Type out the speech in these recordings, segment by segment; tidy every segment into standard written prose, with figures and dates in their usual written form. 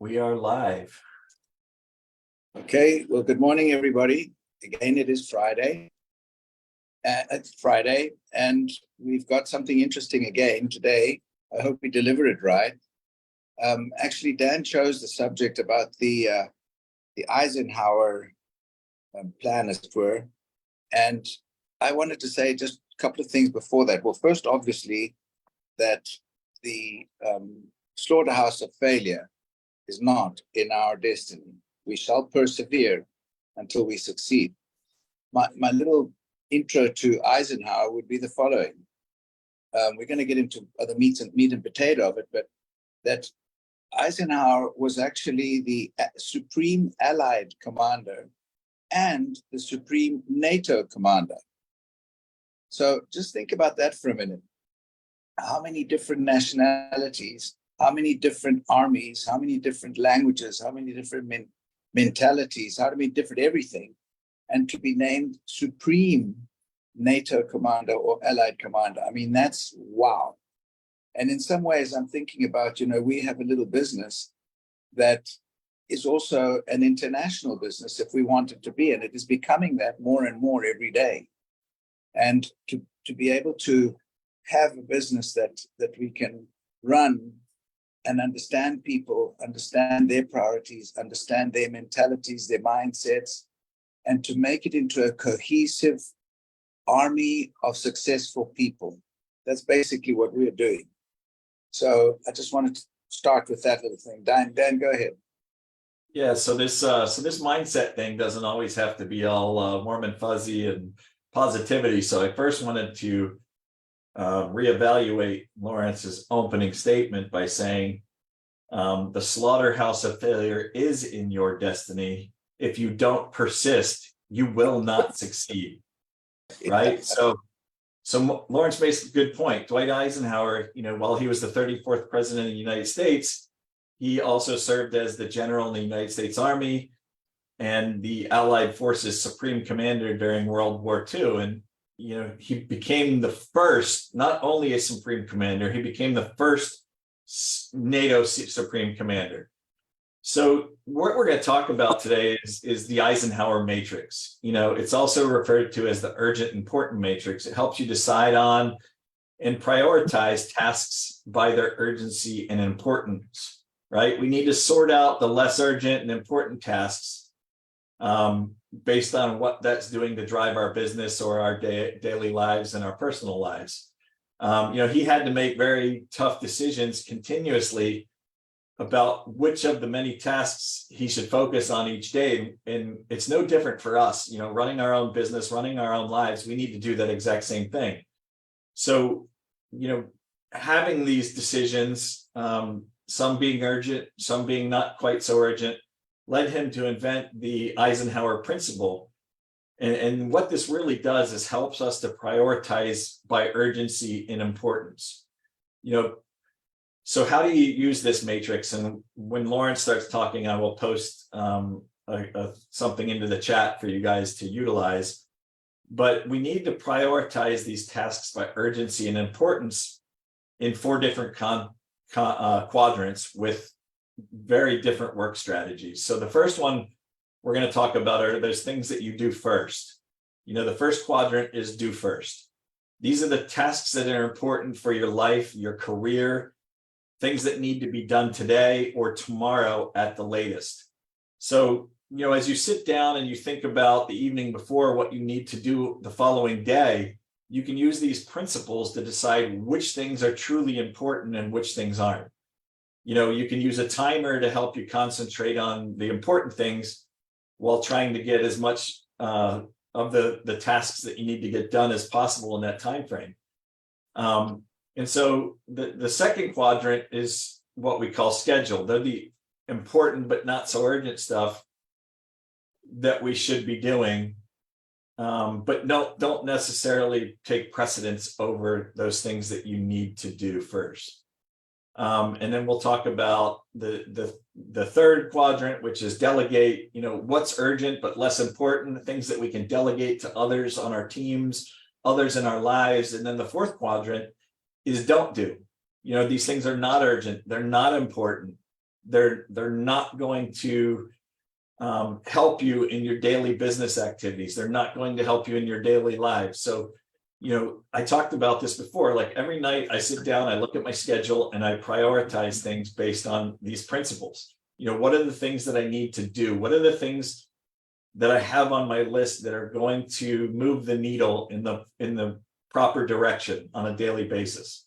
We are live. Okay, well, good morning, everybody. Again, it is Friday. It's Friday, and we've got something interesting again today. I hope we deliver it right. Actually, Dan chose the subject about the Eisenhower plan, as it were. And I wanted to say just a couple of things before that. Well, first, obviously, that the slaughterhouse of failure is not in our destiny. We shall persevere until we succeed. My little intro to Eisenhower would be the following. We're going to get into other meat and potato of it, but that Eisenhower was actually the supreme Allied commander and the supreme NATO commander. So just think about that for a minute. How many different nationalities, how many different armies, how many different languages, how many different mentalities, how many different everything, and to be named supreme NATO commander or Allied commander. I mean, that's wow. And in some ways, I'm thinking about, we have a little business that is also an international business if we want it to be, and it is becoming that more and more every day. And to be able to have a business that we can run and understand people, understand their priorities, understand their mentalities, their mindsets, and to make it into a cohesive army of successful people. That's basically what we're doing. So I just wanted to start with that little thing. Dan, go ahead. Yeah, so this mindset thing doesn't always have to be all warm and fuzzy and positivity. So I first wanted to reevaluate Lawrence's opening statement by saying the slaughterhouse of failure is in your destiny. If you don't persist, you will not succeed. Right? So Lawrence makes a good point. Dwight Eisenhower, while he was the 34th president of the United States, he also served as the general in the United States Army and the Allied Forces Supreme Commander during World War II. And he became the first, not only a Supreme Commander, he became the first NATO Supreme Commander. So what we're going to talk about today is the Eisenhower matrix. It's also referred to as the urgent important matrix. It helps you decide on and prioritize tasks by their urgency and importance, right? We need to sort out the less urgent and important tasks based on what that's doing to drive our business or our daily lives and our personal lives. He had to make very tough decisions continuously about which of the many tasks he should focus on each day. And it's no different for us, running our own business, running our own lives. We need to do that exact same thing. So, having these decisions, some being urgent, some being not quite so urgent, led him to invent the Eisenhower principle. And what this really does is helps us to prioritize by urgency and importance. So how do you use this matrix? And when Lawrence starts talking, I will post something into the chat for you guys to utilize. But we need to prioritize these tasks by urgency and importance in 4 different quadrants with very different work strategies. So the first one we're going to talk about are those things that you do first. The first quadrant is do first. These are the tasks that are important for your life, your career, things that need to be done today or tomorrow at the latest. So, as you sit down and you think about the evening before what you need to do the following day, you can use these principles to decide which things are truly important and which things aren't. You can use a timer to help you concentrate on the important things while trying to get as much of the tasks that you need to get done as possible in that time frame. And so the second quadrant is what we call schedule. They're the important but not so urgent stuff that we should be doing, but don't necessarily take precedence over those things that you need to do first. And then we'll talk about the third quadrant, which is delegate. What's urgent but less important, things that we can delegate to others on our teams, others in our lives. And then the fourth quadrant is don't do. These things are not urgent, they're not important, They're not going to help you in your daily business activities. They're not going to help you in your daily lives. So, I talked about this before, like every night I sit down, I look at my schedule and I prioritize things based on these principles. What are the things that I need to do? What are the things that I have on my list that are going to move the needle in the proper direction on a daily basis,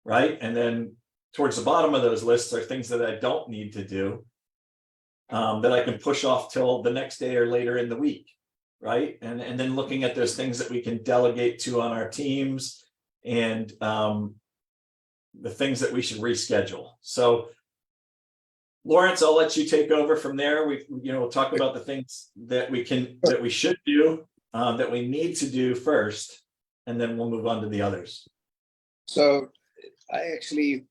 right? And then towards the bottom of those lists are things that I don't need to do, that I can push off till the next day or later in the week, right? And then looking at those things that we can delegate to on our teams, and the things that we should reschedule. So Lawrence, I'll let you take over from there. We'll talk about the things that we should do, that we need to do first, and then we'll move on to the others. So I actually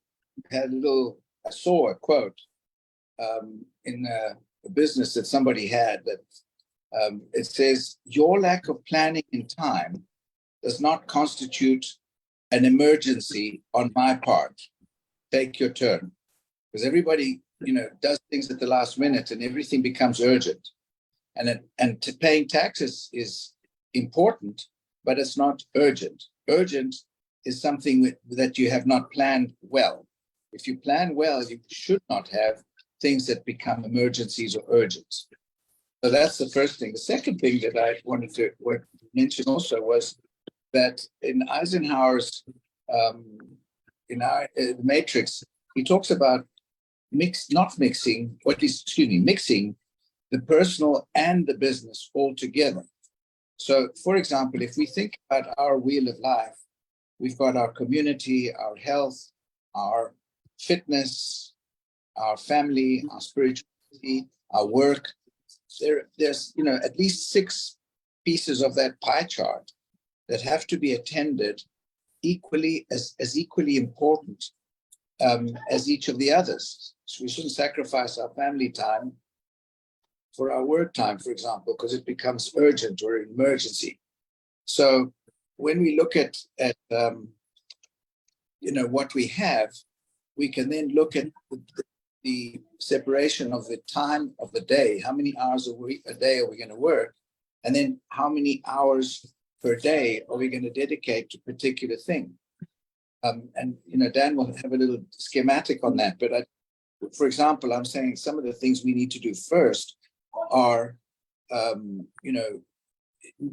I saw a quote in a business that somebody had that it says, "Your lack of planning in time does not constitute an emergency on my part. Take your turn." Because everybody, does things at the last minute and everything becomes urgent. And paying taxes is important, but it's not urgent. Urgent is something that you have not planned well. If you plan well, you should not have things that become emergencies or urgent. So that's the first thing. The second thing that I wanted to mention also was that in Eisenhower's, in our matrix, he talks about mixing the personal and the business all together. So, for example, if we think about our wheel of life, we've got our community, our health, our fitness, our family, our spirituality, our work. There's at least 6 pieces of that pie chart that have to be attended equally as equally important as each of the others. So we shouldn't sacrifice our family time for our work time, for example, because it becomes urgent or an emergency. So when we look at what we have, we can then look at the separation of the time of the day. How many hours a day are we going to work? And then how many hours per day are we going to dedicate to a particular thing? And Dan will have a little schematic on that. But for example, I'm saying some of the things we need to do first are,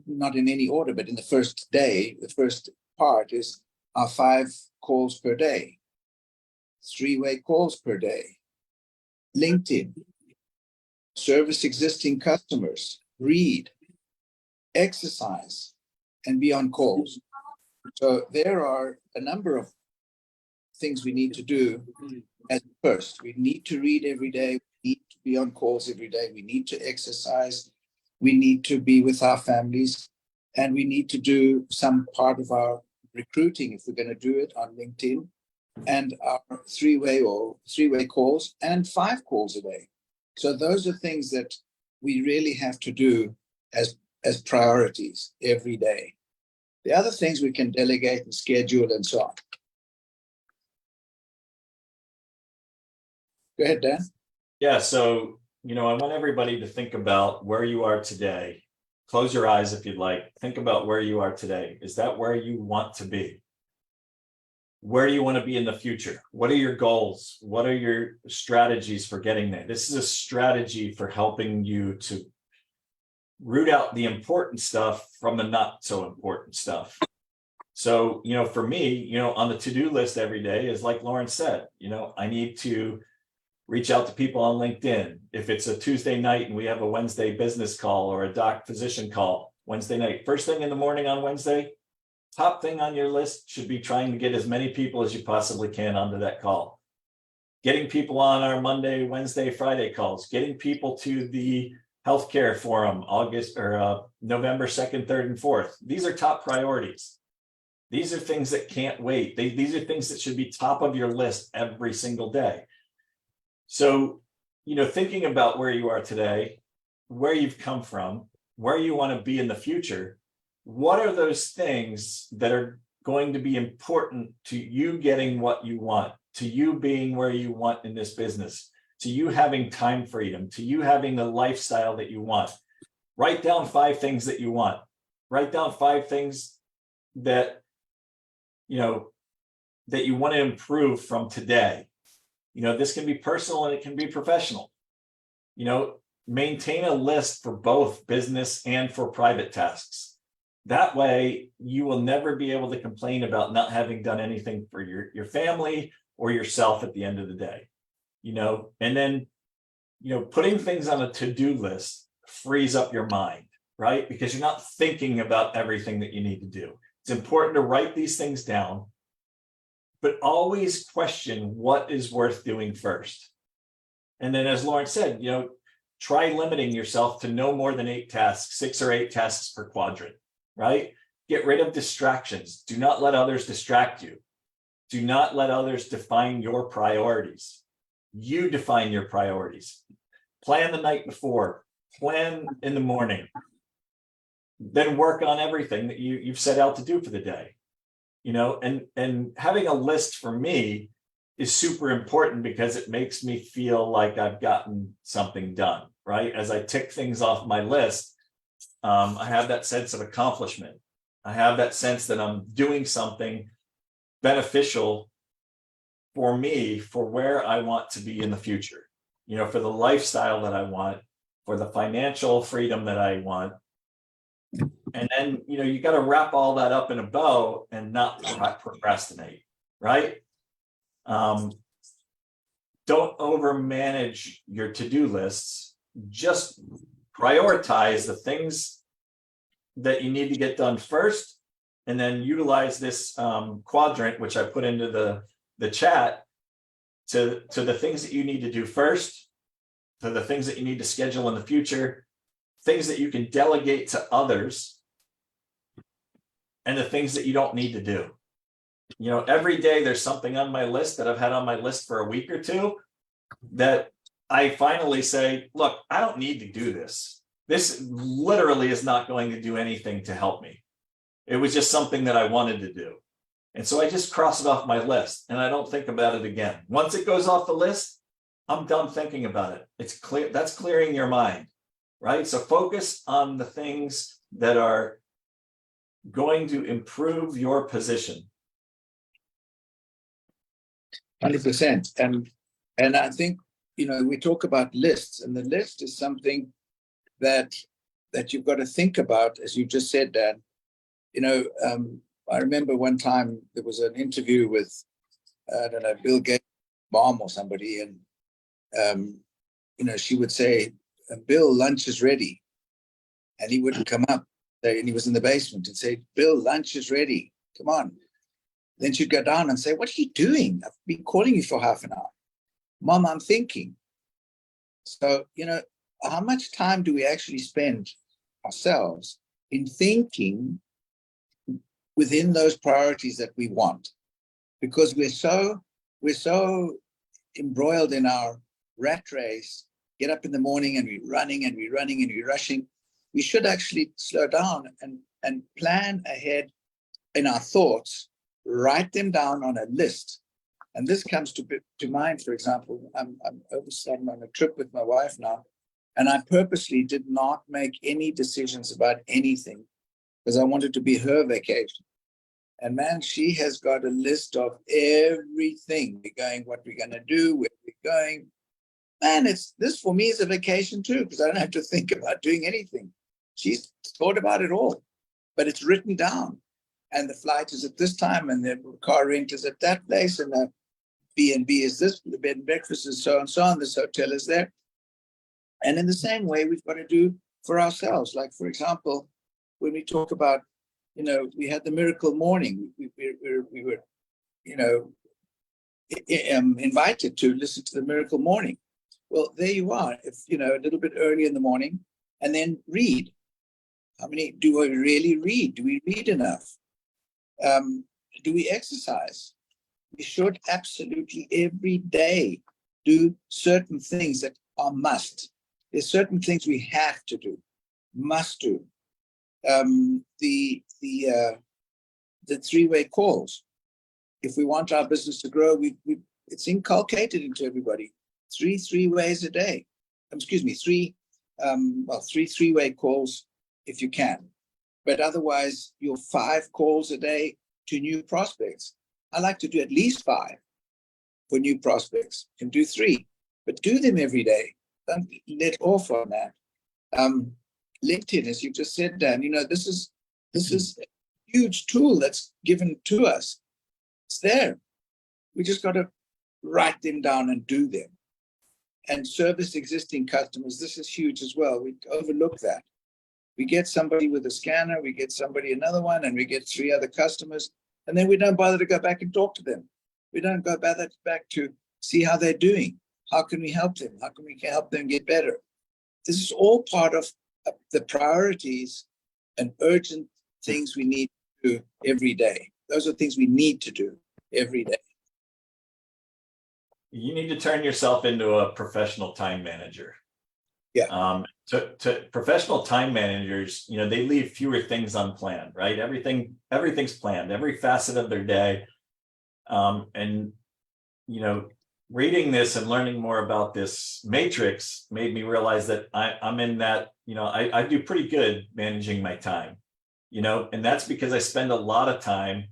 not in any order, but in the first day, the first part is our 5 calls per day, 3-way calls per day, LinkedIn, service existing customers, read, exercise, and be on calls. So there are a number of things we need to do as first. We need to read every day. We need to be on calls every day. We need to exercise. We need to be with our families. And we need to do some part of our recruiting, if we're going to do it, on LinkedIn, and our 3-way calls and 5 calls a day. So those are things that we really have to do as priorities every day. The other things we can delegate and schedule and so on. Go ahead, Dan. Yeah, so, I want everybody to think about where you are today. Close your eyes if you'd like. Think about where you are today. Is that where you want to be? Where do you want to be in the future? What are your goals? What are your strategies for getting there? This is a strategy for helping you to root out the important stuff from the not so important stuff. So, for me, on the to-do list every day is, like Lawrence said, I need to reach out to people on LinkedIn. If it's a Tuesday night and we have a Wednesday business call or a doc physician call Wednesday night, first thing in the morning on Wednesday, top thing on your list should be trying to get as many people as you possibly can onto that call. Getting people on our Monday, Wednesday, Friday calls, getting people to the healthcare forum, November 2nd, 3rd, and 4th. These are top priorities. These are things that can't wait. These are things that should be top of your list every single day. So, thinking about where you are today, where you've come from, where you want to be in the future, what are those things that are going to be important to you getting what you want, to you being where you want in this business, to you having time freedom, to you having the lifestyle that you want. Write down 5 things that you want. Write down 5 things that, that you want to improve from today. This can be personal and it can be professional. Maintain a list for both business and for private tasks. That way, you will never be able to complain about not having done anything for your family or yourself at the end of the day. And then, putting things on a to-do list frees up your mind, right? Because you're not thinking about everything that you need to do. It's important to write these things down, but always question what is worth doing first. And then, as Lawrence said, try limiting yourself to no more than 8 tasks, 6 or 8 tasks per quadrant, right? Get rid of distractions. Do not let others distract you. Do not let others define your priorities. You define your priorities. Plan the night before, plan in the morning, then work on everything that you've set out to do for the day. And having a list for me is super important because it makes me feel like I've gotten something done, right? As I tick things off my list, I have that sense of accomplishment. I have that sense that I'm doing something beneficial for me, for where I want to be in the future, for the lifestyle that I want, for the financial freedom that I want. And then, you got to wrap all that up in a bow and not procrastinate, right? Don't overmanage your to-do lists. Just prioritize the things that you need to get done first, and then utilize this quadrant, which I put into the chat, to the things that you need to do first, to the things that you need to schedule in the future, things that you can delegate to others, and the things that you don't need to do. Every day there's something on my list that I've had on my list for a week or two that I finally say, look, I don't need to do this. This literally is not going to do anything to help me. It was just something that I wanted to do. And so I just cross it off my list and I don't think about it again. Once it goes off the list, I'm done thinking about it. It's clear. That's clearing your mind, right? So focus on the things that are going to improve your position. 100%. And I think, we talk about lists, and the list is something that you've got to think about, as you just said, Dan. I remember one time there was an interview with, I don't know, Bill Gates' mom or somebody, and she would say, Bill, lunch is ready. And he wouldn't come up, and he was in the basement, and say, Bill, lunch is ready. Come on. Then she'd go down and say, what are you doing? I've been calling you for half an hour. Mom, I'm thinking. So, how much time do we actually spend ourselves in thinking within those priorities that we want? Because we're so embroiled in our rat race, get up in the morning and we're running and we're running and we're rushing. We should actually slow down and plan ahead in our thoughts, write them down on a list. And this comes to mind, for example, I'm on a trip with my wife now, and I purposely did not make any decisions about anything because I wanted to be her vacation. And man, she has got a list of everything. We're going, what we're going to do, where we're going. Man, this for me is a vacation too, because I don't have to think about doing anything. She's thought about it all, but it's written down. And the flight is at this time, and the car rent is at that place, and the B&B is this, the bed and breakfast is so and so, and this hotel is there. And in the same way, we've got to do for ourselves. Like, for example, when we talk about, we had the miracle morning. We were, invited to listen to the miracle morning. Well, there you are. If a little bit early in the morning, and then read. How many do we really read? Do we read enough? Do we exercise? We should absolutely every day do certain things that are must. There's certain things we have to do, must do. The three-way calls. If we want our business to grow, it's inculcated into everybody. three ways a day. Excuse me, three three-way calls if you can. But otherwise, your 5 calls a day to new prospects. I like to do at least 5 for new prospects. You can do 3, but do them every day. Don't let off on that. LinkedIn, as you just said, Dan, this is a huge tool that's given to us. It's there. We just got to write them down and do them. And service existing customers. This is huge as well. We overlook that. We get somebody with a scanner, we get somebody another one, and we get 3 other customers, and then we don't bother to go back and talk to them. We don't go back to see how they're doing. How can we help them? How can we help them get better? This is all part of the priorities and urgent things we need to do every day. Those are things we need to do every day. You need to turn yourself into a professional time manager. Yeah. To professional time managers, they leave fewer things unplanned, right? Everything's planned, every facet of their day. And reading this and learning more about this matrix made me realize that I'm in that, I do pretty good managing my time, and that's because I spend a lot of time.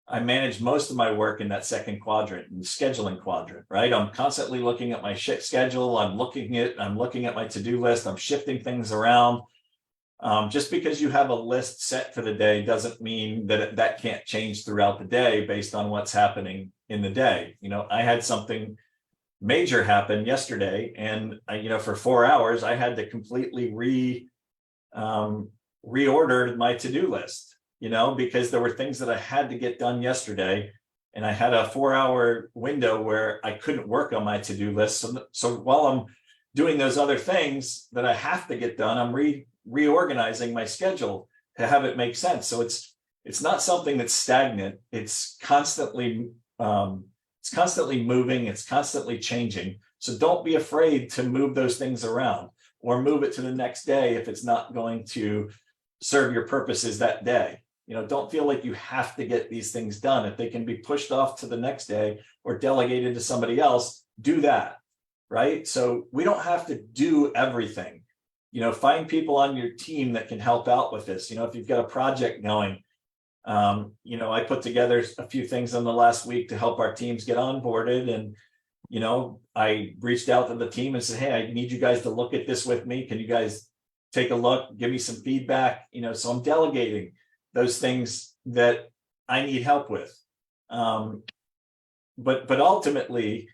I manage most of my work in that second quadrant, in the scheduling quadrant, right? I'm constantly looking at my schedule. I'm looking at my to-do list. I'm shifting things around. Just because you have a list set for the day doesn't mean that that can't change throughout the day based on what's happening in the day. I had something major happen yesterday, and for 4 hours, I had to completely reorder my to-do list. Because there were things that I had to get done yesterday, and I had a 4-hour window where I couldn't work on my to-do list. So while I'm doing those other things that I have to get done, I'm reorganizing my schedule to have it make sense. So it's not something that's stagnant. It's constantly moving. It's constantly changing. So don't be afraid to move those things around or move it to the next day if it's not going to serve your purposes that day. Don't feel like you have to get these things done. If they can be pushed off to the next day or delegated to somebody else, do that, right? So we don't have to do everything. Find people on your team that can help out with this. If you've got a project going, I put together a few things in the last week to help our teams get onboarded. And, I reached out to the team and said, hey, I need you guys to look at this with me. Can you guys take a look, give me some feedback? So I'm delegating those things that I need help with. But ultimately,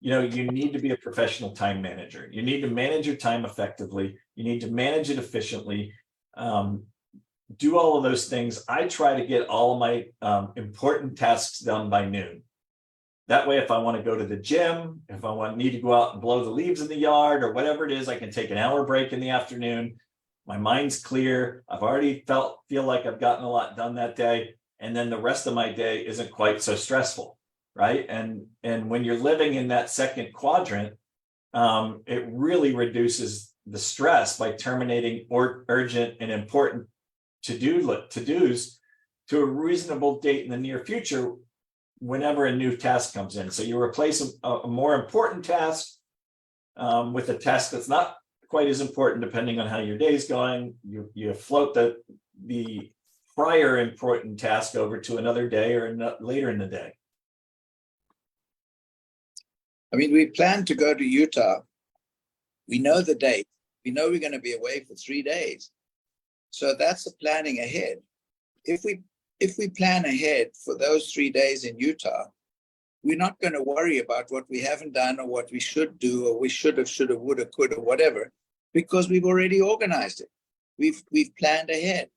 you need to be a professional time manager. You need to manage your time effectively. You need to manage it efficiently. Do all of those things. I try to get all of my important tasks done by noon. That way, if I want to go to the gym, if I need to go out and blow the leaves in the yard or whatever it is, I can take an hour break in the afternoon. My mind's clear. I've already feel like I've gotten a lot done that day. And then the rest of my day isn't quite so stressful, right? And when you're living in that second quadrant, it really reduces the stress by terminating urgent and important to-dos to a reasonable date in the near future whenever a new task comes in. So you replace a more important task with a task that's not quite as important, depending on how your day's going. You float the prior important task over to another day or later in the day. I mean, we plan to go to Utah. We know the date. We know we're going to be away for 3 days. So that's the planning ahead. If we plan ahead for those 3 days in Utah, we're not going to worry about what we haven't done or what we should do or we should have, would have, could, or whatever, because we've already organized it. We've planned ahead.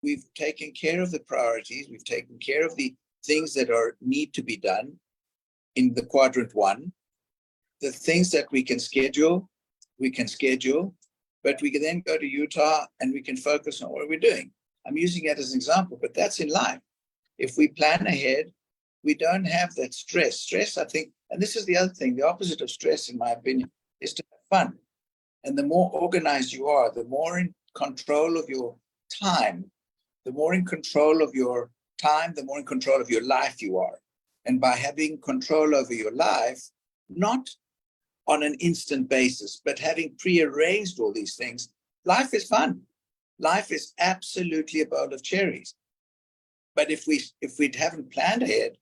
We've taken care of the priorities. We've taken care of the things that need to be done in the quadrant 1. The things that we can schedule, but we can then go to Utah and we can focus on what we're doing. I'm using that as an example, but that's in life. If we plan ahead, we don't have that stress. Stress, I think, and this is the other thing, the opposite of stress, in my opinion, is to have fun. And the more organized you are, the more in control of your time, the more in control of your life you are. And by having control over your life, not on an instant basis, but having prearranged all these things, life is fun. Life is absolutely a bowl of cherries. But if we haven't planned ahead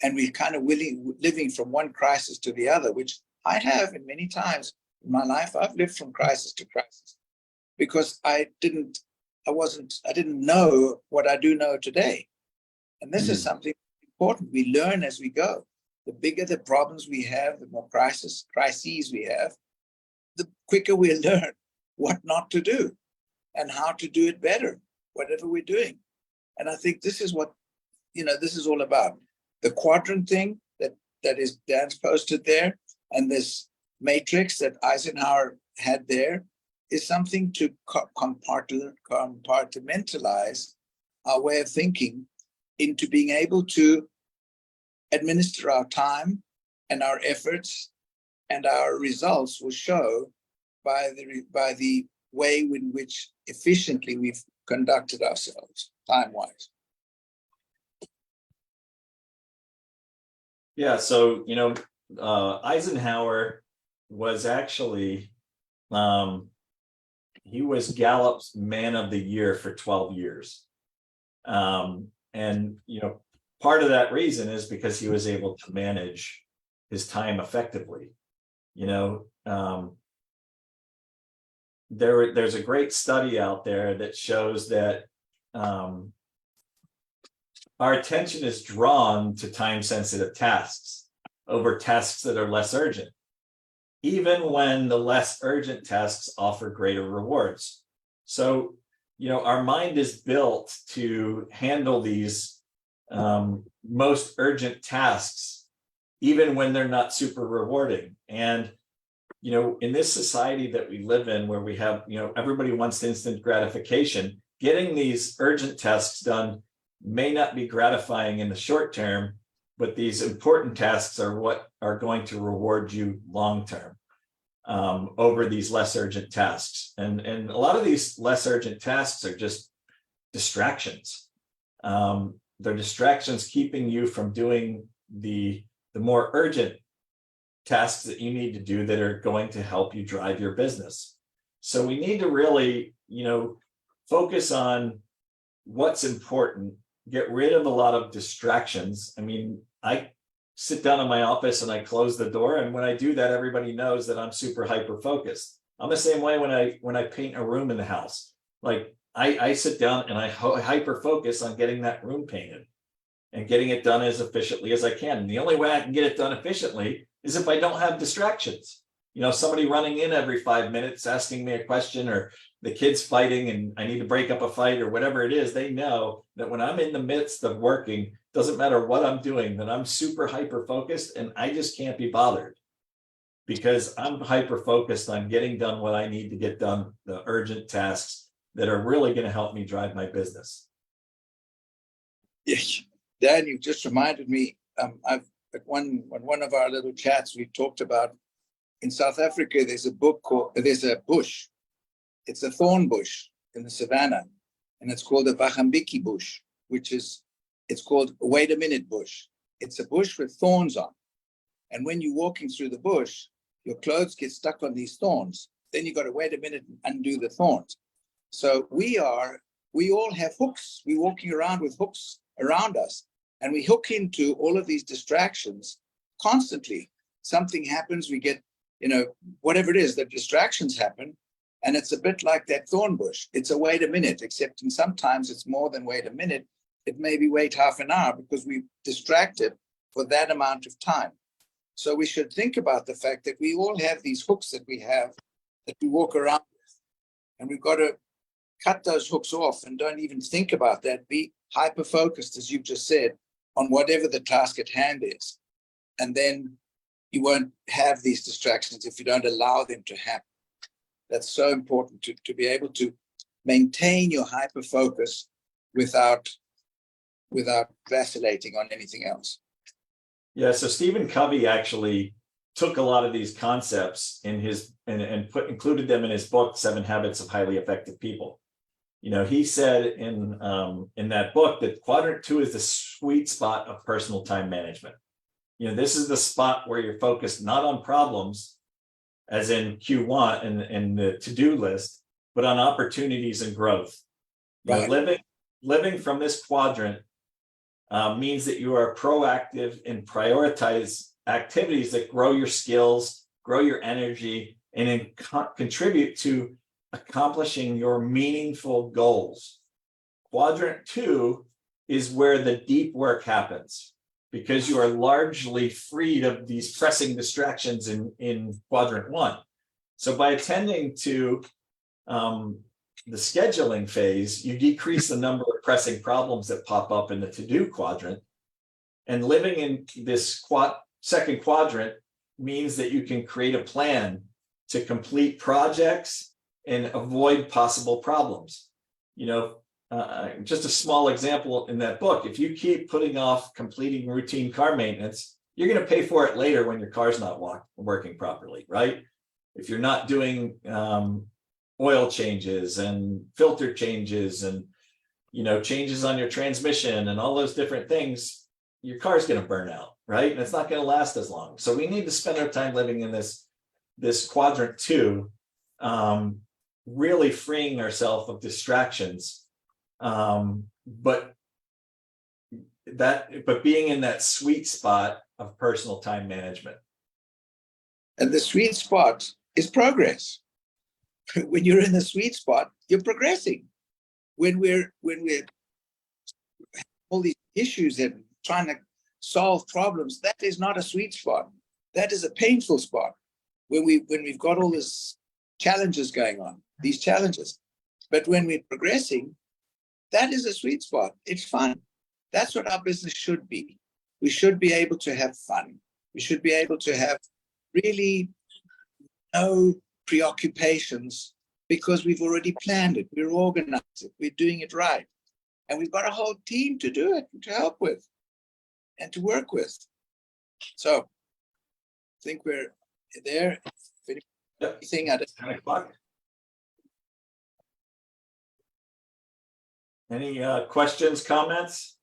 and we're kind of living from one crisis to the other, which I have in many times in my life, I've lived from crisis to crisis because I didn't know what I do know today. And this is something important. We learn as we go. The bigger the problems we have, the more crises we have, the quicker we'll learn what not to do and how to do it better, whatever we're doing. And I think this is what, this is all about. The quadrant thing that is Dan's posted there, and this matrix that Eisenhower had there is something to compartmentalize our way of thinking into being able to administer our time and our efforts, and our results will show by the way in which efficiently we've conducted ourselves time-wise. Yeah, so Eisenhower was actually he was Gallup's Man of the Year for 12 years. And part of that reason is because he was able to manage his time effectively. There's a great study out there that shows that our attention is drawn to time-sensitive tasks over tasks that are less urgent, even when the less urgent tasks offer greater rewards. So, our mind is built to handle these most urgent tasks, even when they're not super rewarding. And, in this society that we live in, where we have, everybody wants instant gratification, getting these urgent tasks done may not be gratifying in the short term, but these important tasks are what are going to reward you long term over these less urgent tasks. And a lot of these less urgent tasks are just distractions. They're distractions keeping you from doing the more urgent tasks that you need to do that are going to help you drive your business. So we need to really, focus on what's important, get rid of a lot of distractions. I mean, I sit down in my office and I close the door, and when I do that, everybody knows that I'm super hyper focused. I'm the same way when I paint a room in the house. Like I sit down and I hyper focus on getting that room painted and getting it done as efficiently as I can. And the only way I can get it done efficiently is if I don't have distractions. Somebody running in every 5 minutes asking me a question, or the kids fighting and I need to break up a fight, or whatever it is. They know that when I'm in the midst of working, doesn't matter what I'm doing, that I'm super hyper focused, and I just can't be bothered because I'm hyper focused on getting done what I need to get done, the urgent tasks that are really going to help me drive my business. Yes, Dan, you just reminded me. At one of our little chats, we talked about in South Africa. There's a bush. It's a thorn bush in the savannah, and it's called the Vahambiki bush, it's called wait a minute bush. It's a bush with thorns on, and when you're walking through the bush, your clothes get stuck on these thorns. Then you got to wait a minute and undo the thorns. So we all have hooks. We're walking around with hooks around us, and we hook into all of these distractions constantly. Something happens, we get, whatever it is, the distractions happen, and it's a bit like that thorn bush. It's a wait a minute, except sometimes it's more than wait a minute. It may be wait half an hour because we're distracted for that amount of time. So we should think about the fact that we all have these hooks that we have that we walk around with, and we've got to cut those hooks off and don't even think about that. Be hyper-focused, as you've just said, on whatever the task at hand is. And then you won't have these distractions if you don't allow them to happen. That's so important to be able to maintain your hyper-focus without vacillating on anything else. Yeah, so Stephen Covey actually took a lot of these concepts in his and included them in his book, 7 Habits of Highly Effective People. He said in that book that quadrant 2 is the sweet spot of personal time management. This is the spot where you're focused not on problems, as in Q1 and the to-do list, but on opportunities and growth. You know, Right. living from this quadrant means that you are proactive and prioritize activities that grow your skills, grow your energy, and contribute to accomplishing your meaningful goals. Quadrant 2 is where the deep work happens, because you are largely freed of these pressing distractions in quadrant 1. So by attending to the scheduling phase, you decrease the number of pressing problems that pop up in the to-do quadrant. And living in this second quadrant means that you can create a plan to complete projects and avoid possible problems. You know, just a small example in that book, if you keep putting off completing routine car maintenance, you're going to pay for it later when your car's not working properly, right? If you're not doing oil changes and filter changes and, you know, changes on your transmission and all those different things, your car's going to burn out, right? And it's not going to last as long. So we need to spend our time living in this quadrant 2, really freeing ourselves of distractions, but being in that sweet spot of personal time management. And the sweet spot is progress. When you're in the sweet spot, you're progressing. When we're all these issues and trying to solve problems, that is not a sweet spot. That is a painful spot. When we've got all these challenges going on, these challenges. But when we're progressing, that is a sweet spot. It's fun. That's what our business should be. We should be able to have fun. We should be able to have really no preoccupations, because we've already planned it, we're organized it, we're doing it right. And we've got a whole team to do it, to help with, and to work with. So I think we're there. Anything at 10 o'clock. Any questions, comments?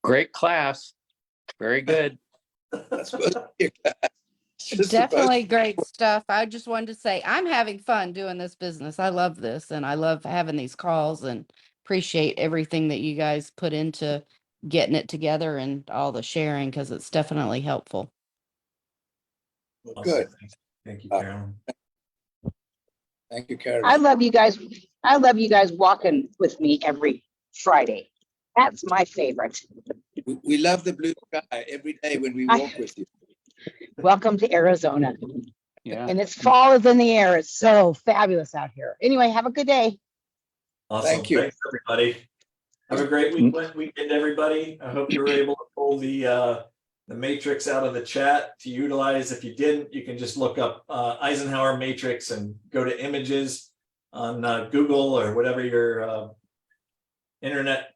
Great class. Very good. That's supposed to be a class. It's Definitely great stuff. I just wanted to say I'm having fun doing this business. I love this, and I love having these calls, and appreciate everything that you guys put into getting it together and all the sharing, because it's definitely helpful. Good. Thank you, Carolyn. Thank you, Karen. I love you guys. I love you guys walking with me every Friday. That's my favorite. We love the blue sky every day when we walk with you. Welcome to Arizona. Yeah. And it's fall is in the air. It's so fabulous out here. Anyway, have a good day. Awesome. Thank you. Thanks, everybody. Have a great weekend, everybody. I hope you were able to pull the matrix out of the chat to utilize. If you didn't, you can just look up Eisenhower matrix and go to images on Google or whatever your internet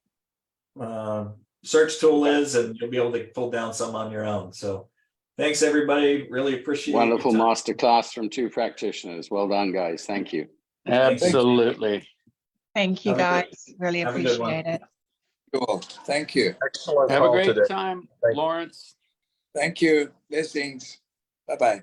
search tool is, and you'll be able to pull down some on your own. So thanks, everybody. Really appreciate it. Wonderful master class from 2 practitioners. Well done, guys. Thank you. Absolutely. Thank you, Have a guys. great- Really have a good one. appreciate it. Cool. Thank you. Excellent Have a call great today. time, Thank you. Lawrence. Thank you. Blessings. Bye-bye.